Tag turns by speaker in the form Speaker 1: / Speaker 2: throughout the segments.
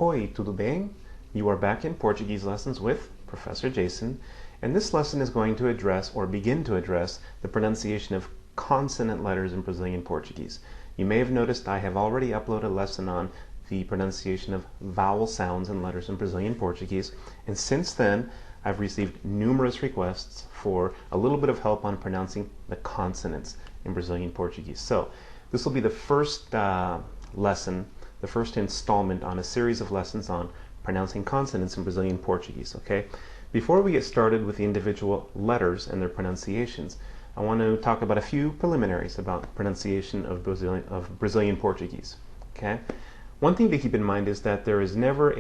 Speaker 1: Oi, tudo bem? You are back in Portuguese lessons with Professor Jason, and this lesson is going to address, or begin to address, the pronunciation of consonant letters in Brazilian Portuguese. You may have noticed I have already uploaded a lesson on the pronunciation of vowel sounds and letters in Brazilian Portuguese, and since then I've received numerous requests for a little bit of help on pronouncing the consonants in Brazilian Portuguese. So this will be the first lesson, the first installment on a series of lessons on pronouncing consonants in Brazilian Portuguese, okay? Before we get started with the individual letters and their pronunciations, I want to talk about a few preliminaries about pronunciation of Brazilian Portuguese, okay? One thing to keep in mind is that there is never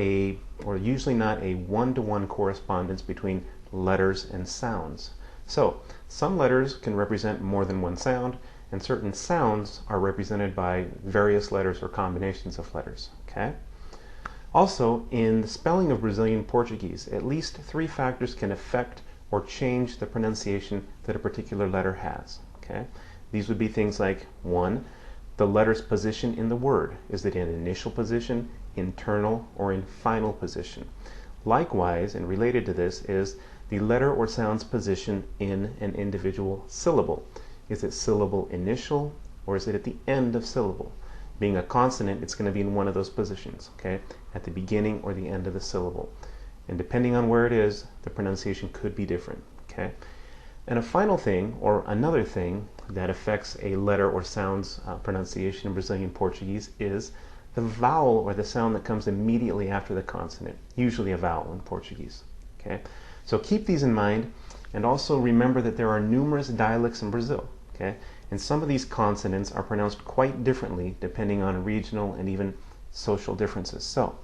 Speaker 1: or usually not a one-to-one correspondence between letters and sounds. So, some letters can represent more than one sound, and certain sounds are represented by various letters or combinations of letters, okay? Also, in the spelling of Brazilian Portuguese, at least 3 factors can affect or change the pronunciation that a particular letter has, okay? These would be things like, 1, the letter's position in the word. Is it in initial position, internal, or in final position? Likewise, and related to this, is the letter or sound's position in an individual syllable. Is it syllable initial, or is it at the end of syllable? Being a consonant, it's going to be in one of those positions, okay? At the beginning or the end of the syllable. And depending on where it is, the pronunciation could be different, okay? And a final thing, or another thing, that affects a letter or sound's pronunciation in Brazilian Portuguese is the vowel or the sound that comes immediately after the consonant, usually a vowel in Portuguese, okay? So keep these in mind, and also remember that there are numerous dialects in Brazil, okay? And some of these consonants are pronounced quite differently depending on regional and even social differences. So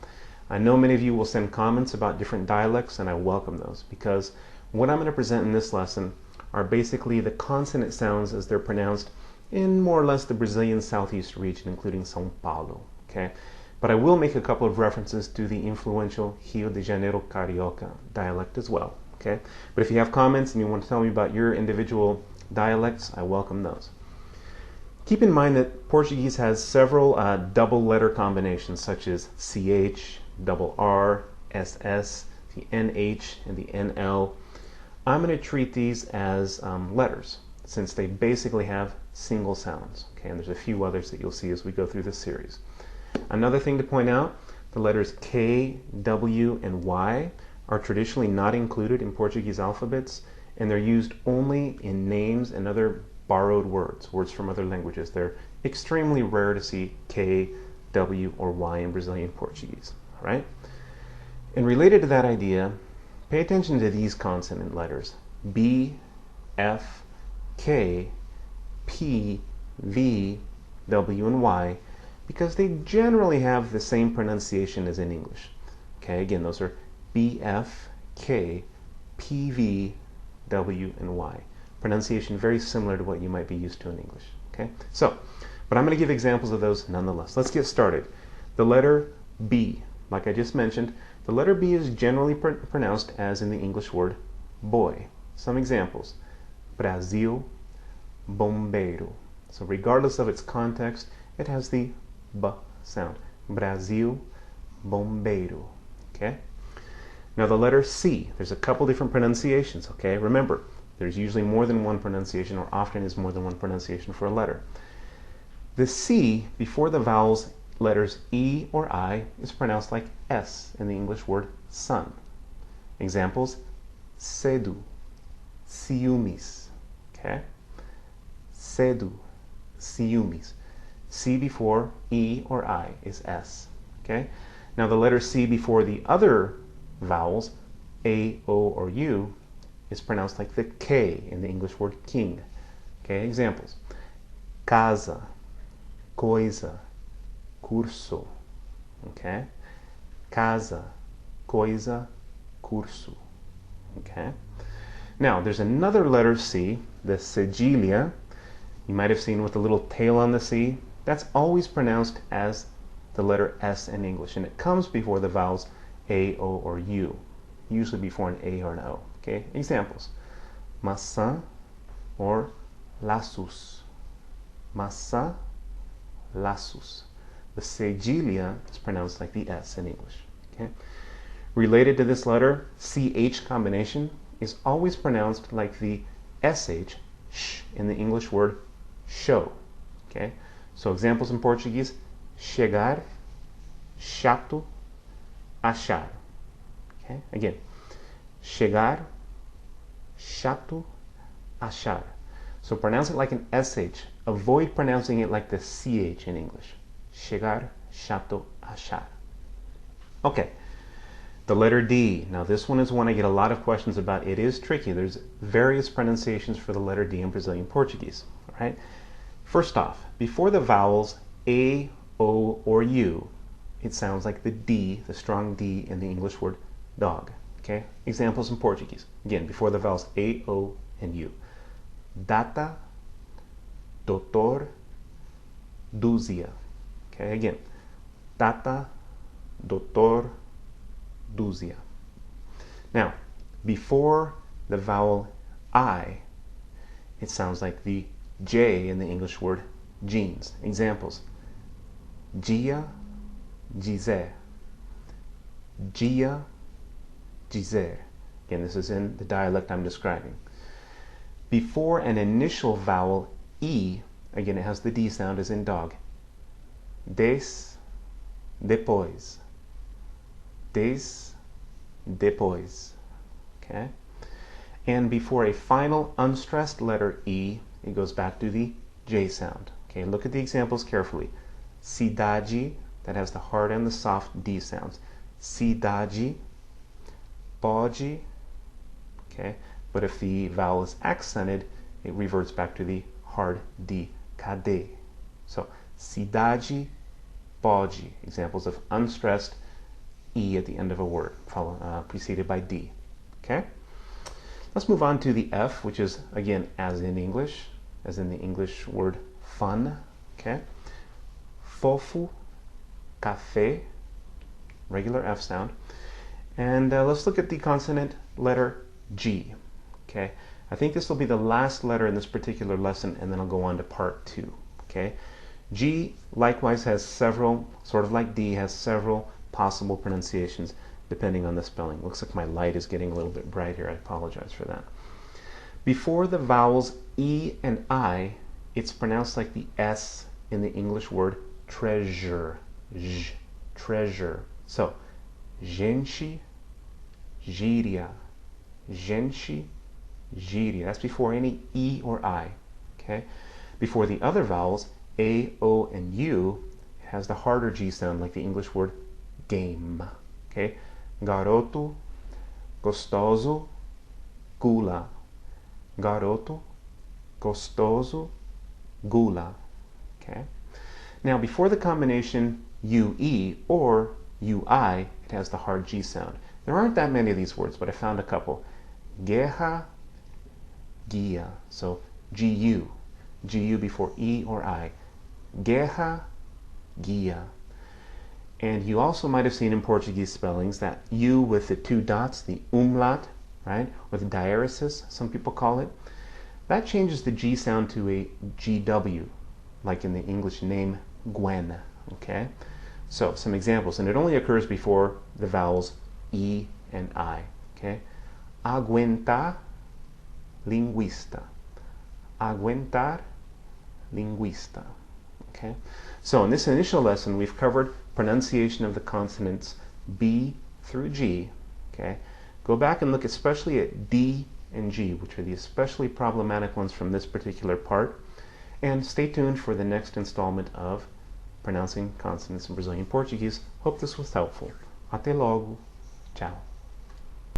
Speaker 1: I know many of you will send comments about different dialects, and I welcome those, because what I'm going to present in this lesson are basically the consonant sounds as they're pronounced in more or less the Brazilian southeast region, including São Paulo, okay? But I will make a couple of references to the influential Rio de Janeiro Carioca dialect as well, okay? But if you have comments and you want to tell me about your individual dialects, I welcome those. Keep in mind that Portuguese has several double letter combinations, such as CH, double R, SS, the NH, and the NL. I'm going to treat these as letters, since they basically have single sounds, okay? And there's a few others that you'll see as we go through this series. Another thing to point out, the letters K, W, and Y are traditionally not included in Portuguese alphabets, and they're used only in names and other borrowed words from other languages. They're extremely rare to see K, W, or Y in Brazilian Portuguese, all right? And related to that idea, pay attention to these consonant letters, B, F, K, P, V, W, and Y, because they generally have the same pronunciation as in English. Okay, again, those are B, F, K, P, V, W, and Y. Pronunciation very similar to what you might be used to in English. Okay, so, but I'm going to give examples of those nonetheless. Let's get started. The letter B, like I just mentioned, the letter B is generally pronounced as in the English word boy. Some examples: Brasil Bombeiro. So regardless of its context, it has the B sound. Brasil Bombeiro. Okay? Now the letter C, there's a couple different pronunciations, okay? Remember, there's usually more than one pronunciation, or often is more than one pronunciation for a letter. The C before the vowels letters E or I is pronounced like S in the English word sun. Examples: cedo, ciúmes, okay? Cedo, ciúmes. C before E or I is S, okay? Now the letter C before the other vowels, A, O, or U, is pronounced like the K in the English word king, okay? Examples: casa, coisa, curso, okay? Casa, coisa, curso, okay? Now, there's another letter C, the cedilha. You might have seen with the little tail on the C. That's always pronounced as the letter S in English, and it comes before the vowels A, O, or U, usually before an A or an O, okay? Examples: maçã or laços, maçã, laços. The cedilha is pronounced like the S in English. Okay? Related to this letter, CH combination is always pronounced like the SH, sh, in the English word show. Okay? So examples in Portuguese: chegar, chato, achar. Okay? Again, chegar, chato, achar. So pronounce it like an SH. Avoid pronouncing it like the CH in English. Chegar, chato, achar. Okay, the letter D. Now this one is one I get a lot of questions about. It is tricky. There's various pronunciations for the letter D in Brazilian Portuguese. All right. First off, before the vowels A, O, or U, it sounds like the D, the strong D in the English word dog. Okay. Examples in Portuguese. Again, before the vowels A, O, and U. Data, Doutor, Duzia. Okay, again, Data, Doutor, Duzia. Now, before the vowel I, it sounds like the J in the English word jeans. Examples: dia, dizer. Dia, dizer. Again, this is in the dialect I'm describing. Before an initial vowel E, again, it has the D sound as in dog. Des, depois. Des, depois. Okay? And before a final unstressed letter E, it goes back to the J sound. Okay, look at the examples carefully. Cidade, that has the hard and the soft D sounds. Cidade, pode, okay? But if the vowel is accented, it reverts back to the hard D, cadê. So, cidade, pode, examples of unstressed E at the end of a word, preceded by D. Okay? Let's move on to the F, which is, again, as in English, as in the English word fun. Okay? Fofo, café, regular F sound. And let's look at the consonant letter G. Okay? I think this will be the last letter in this particular lesson, and then I'll go on to part 2. Okay? G likewise has several, sort of like D, has several possible pronunciations depending on the spelling. Looks like my light is getting a little bit bright here. I apologize for that. Before the vowels E and I, it's pronounced like the S in the English word treasure. J, treasure. So, gente, gíria. Gente, gíria. That's before any E or I. Okay? Before the other vowels, A, O, and U, it has the harder G sound like the English word game. Okay? Garoto, gostoso, gula. Garoto, gostoso, gula. Okay? Now, before the combination UE or UI, it has the hard G sound. There aren't that many of these words, but I found a couple. Guerra, guia. So GU. GU before E or I. Guerra, guia. And you also might have seen in Portuguese spellings that U with the 2 dots, the umlaut, right, with diaresis, some people call it. That changes the G sound to a GW, like in the English name Gwen. Okay? So, some examples, and it only occurs before the vowels E and I. Okay? Aguentar, linguista. Aguentar, linguista. Okay? So, in this initial lesson, we've covered pronunciation of the consonants B through G. Okay? Go back and look especially at D and G, which are the especially problematic ones from this particular part. And stay tuned for the next installment of Pronouncing Consonants in Brazilian Portuguese. Hope this was helpful. Até logo. Ciao.